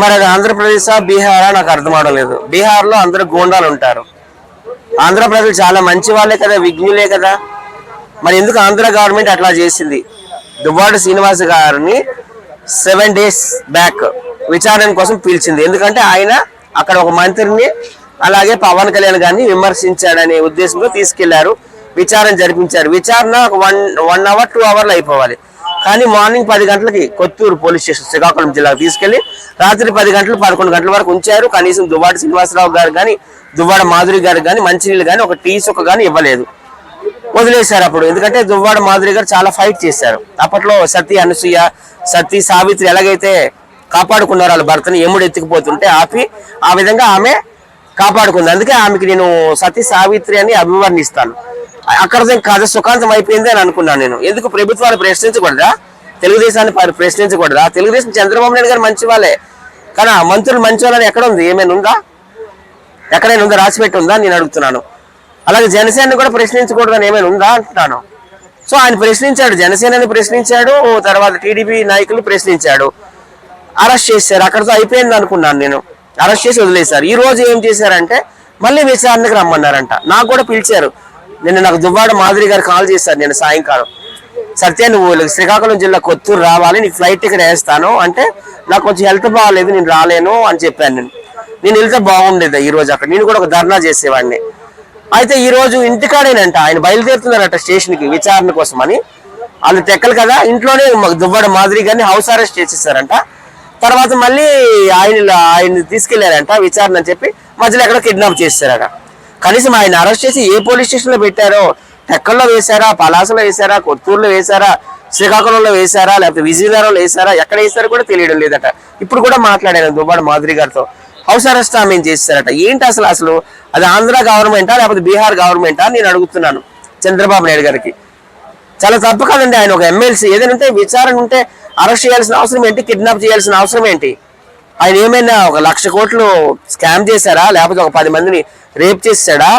మరి అది ఆంధ్రప్రదేశ్ బీహారా నాకు అర్థం అవలేదు. బీహార్ లో అందరూ గూండాలు ఉంటారు. ఆంధ్రప్రదేశ్ చాలా మంచి వాళ్ళే కదా, విఘ్నులే కదా. మరి ఎందుకు ఆంధ్ర గవర్నమెంట్ అట్లా చేసింది? దువ్వాడ శ్రీనివాస్ గారిని 7 days బ్యాక్ విచారణ కోసం పిలిచింది. ఎందుకంటే ఆయన అక్కడ ఒక మంత్రిని అలాగే పవన్ కళ్యాణ్ గారిని విమర్శించాడనే ఉద్దేశంతో తీసుకెళ్లారు, విచారణ జరిపించారు. విచారణ 1 hour 2 hours అయిపోవాలి. కానీ మార్నింగ్ 10 గంటలకి కొత్తూరు పోలీస్ స్టేషన్ శ్రీకాకుళం జిల్లాకు తీసుకెళ్లి రాత్రి 10 గంటలు 11 గంటల వరకు ఉంచారు. కనీసం దువ్వాడ శ్రీనివాసరావు గారు కానీ దువ్వాడ మాధురి గారు కానీ మంచినీళ్ళు కానీ ఒక టీ చొక్క కానీ ఇవ్వలేదు, వదిలేశారు అప్పుడు. ఎందుకంటే దువ్వాడ మాధురి గారు చాలా ఫైట్ చేశారు. అప్పట్లో సతీ అనసూయ, సతీ సావిత్రి ఎలాగైతే కాపాడుకున్నారు వాళ్ళ భర్తని ఎముడు ఎత్తుకుపోతుంటే ఆపి, ఆ విధంగా ఆమె కాపాడుకుంది. అందుకే ఆమెకి నేను సతీ సావిత్రి అని అభివర్ణిస్తాను. అక్కడ కథ సుఖాంతం అయిపోయింది అని అనుకున్నాను నేను. ఎందుకు ప్రభుత్వాన్ని ప్రశ్నించకూడదా? తెలుగుదేశాన్ని ప్రశ్నించకూడదా? తెలుగుదేశం చంద్రబాబు నాయుడు గారు మంచి వాళ్ళే, కానీ ఆ మంత్రులు మంచి వాళ్ళని ఎక్కడ ఉంది? ఏమైనా ఉందా? ఎక్కడైనా ఉందా? రాసిపెట్టి ఉందా? నేను అడుగుతున్నాను. అలాగే జనసేనని కూడా ప్రశ్నించకూడదని ఏమైనా ఉందా అంటున్నాను. సో ఆయన ప్రశ్నించాడు, జనసేనని ప్రశ్నించాడు, తర్వాత టీడీపీ నాయకులు ప్రశ్నించాడు, అరెస్ట్ చేశారు. అక్కడితో అయిపోయింది అనుకున్నాను నేను. అరెస్ట్ చేసి వదిలేశారు. ఈ రోజు ఏం చేశారంటే మళ్ళీ విచారణకు రమ్మన్నారంట. నాకు కూడా పిలిచారు. నాకు దువ్వాడ మాధురి గారు కాల్ చేశారు నేను సాయంకాలం. సత్య నువ్వు శ్రీకాకుళం జిల్లా కొత్తూరు రావాలి, నీకు ఫ్లైట్ టికెట్ వేస్తాను అంటే, నాకు కొంచెం హెల్త్ బాగాలేదు, నేను రాలేను అని చెప్పాను. నేను వెళ్తే బాగుండేది ఈ రోజు. అక్కడ నేను కూడా ఒక ధర్నా చేసేవాడిని. అయితే ఈ రోజు ఇంటికాడేనంట, ఆయన బయలుదేరుతున్నారట స్టేషన్కి విచారణ కోసం అని. వాళ్ళు తెక్కలు కదా, ఇంట్లోనే దువ్వాడ మాధురి గారిని హౌస్ అరెస్ట్ చేసేసారంట. తర్వాత మళ్ళీ ఆయన్ని తీసుకెళ్లారంట విచారణ అని చెప్పి, మధ్యలో ఎక్కడ కిడ్నాప్ చేశారట. కనీసం ఆయన అరెస్ట్ చేసి ఏ పోలీస్ స్టేషన్ లో పెట్టారో, టెక్కల్లో వేశారా, పలాసలో వేశారా, కొత్తూరులో వేశారా, శ్రీకాకుళంలో వేశారా, లేకపోతే విజయనగరంలో వేశారా, ఎక్కడ వేశారో కూడా తెలియడం లేదట. ఇప్పుడు కూడా మాట్లాడాను దువ్వాడ మాధురి గారితో. హౌస్ అరెస్ట్ ఆమె చేశారట. ఏంటి అసలు అది ఆంధ్ర గవర్నమెంటా లేకపోతే బీహార్ గవర్నమెంటా నేను అడుగుతున్నాను చంద్రబాబు నాయుడు గారికి. చాలా తప్పు కదండి. ఆయన ఒక ఎమ్మెల్సీ. ఏదైనా ఉంటే విచారణ ఉంటే అరెస్ట్ చేయాల్సిన అవసరం ఏంటి? కిడ్నాప్ చేయాల్సిన అవసరం ఏంటి? ఆయన ఏమైనా 1,00,000 కోట్లు స్కామ్ చేశారా, లేకపోతే ఒక 10 మందిని రేప్ చేశాడా,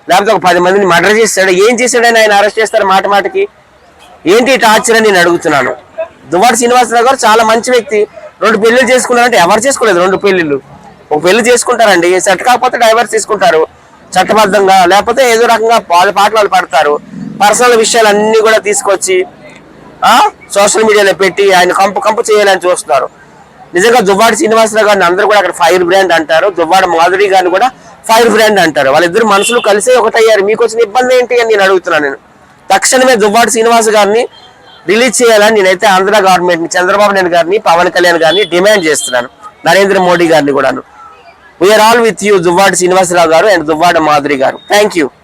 లేకపోతే ఒక 10 మందిని మర్డర్ చేశాడా? ఏం చేశాడని ఆయన అరెస్ట్ చేస్తారు మాట మాటకి? ఏంటి టార్చర్ అని నేను అడుగుతున్నాను. దువ్వాడ శ్రీనివాసరావు గారు చాలా మంచి వ్యక్తి. 2 పెళ్లిళ్ళు చేసుకున్నారంటే ఎవరు చేసుకోలేదు 2 పెళ్లిళ్ళు. ఒక పెళ్లి చేసుకుంటారండి, సెట్ కాకపోతే డైవర్స్ తీసుకుంటారు చట్టబద్ధంగా, లేకపోతే ఏదో రకంగా వాళ్ళ పాటలు వాళ్ళు పడతారు. పర్సనల్ విషయాలన్నీ కూడా తీసుకొచ్చి సోషల్ మీడియాలో పెట్టి ఆయన కంపు చేయాలని చూస్తున్నారు. నిజంగా దువ్వాడ శ్రీనివాసరావు గారిని అందరూ కూడా అక్కడ ఫైర్ బ్రాండ్ అంటారు, దువ్వాడ మాధురి గారిని కూడా ఫైర్ బ్రాండ్ అంటారు. వాళ్ళిద్దరు మనుషులు కలిసే ఒకటయ్యారు. మీకు వచ్చిన ఇబ్బంది ఏంటి అని నేను అడుగుతున్నాను. నేను తక్షణమే దువ్వాడ శ్రీనివాస్ గారిని రిలీజ్ చేయాలని నేనైతే ఆంధ్ర గవర్నమెంట్ ని, చంద్రబాబు నాయుడు గారిని, పవన్ కళ్యాణ్ గారిని డిమాండ్ చేస్తున్నాను, నరేంద్ర మోడీ గారిని కూడాను. We are all with you Duvvada Srinivasarao గారు అండ్ దువ్వాడ మాధురి గారు. Thank you.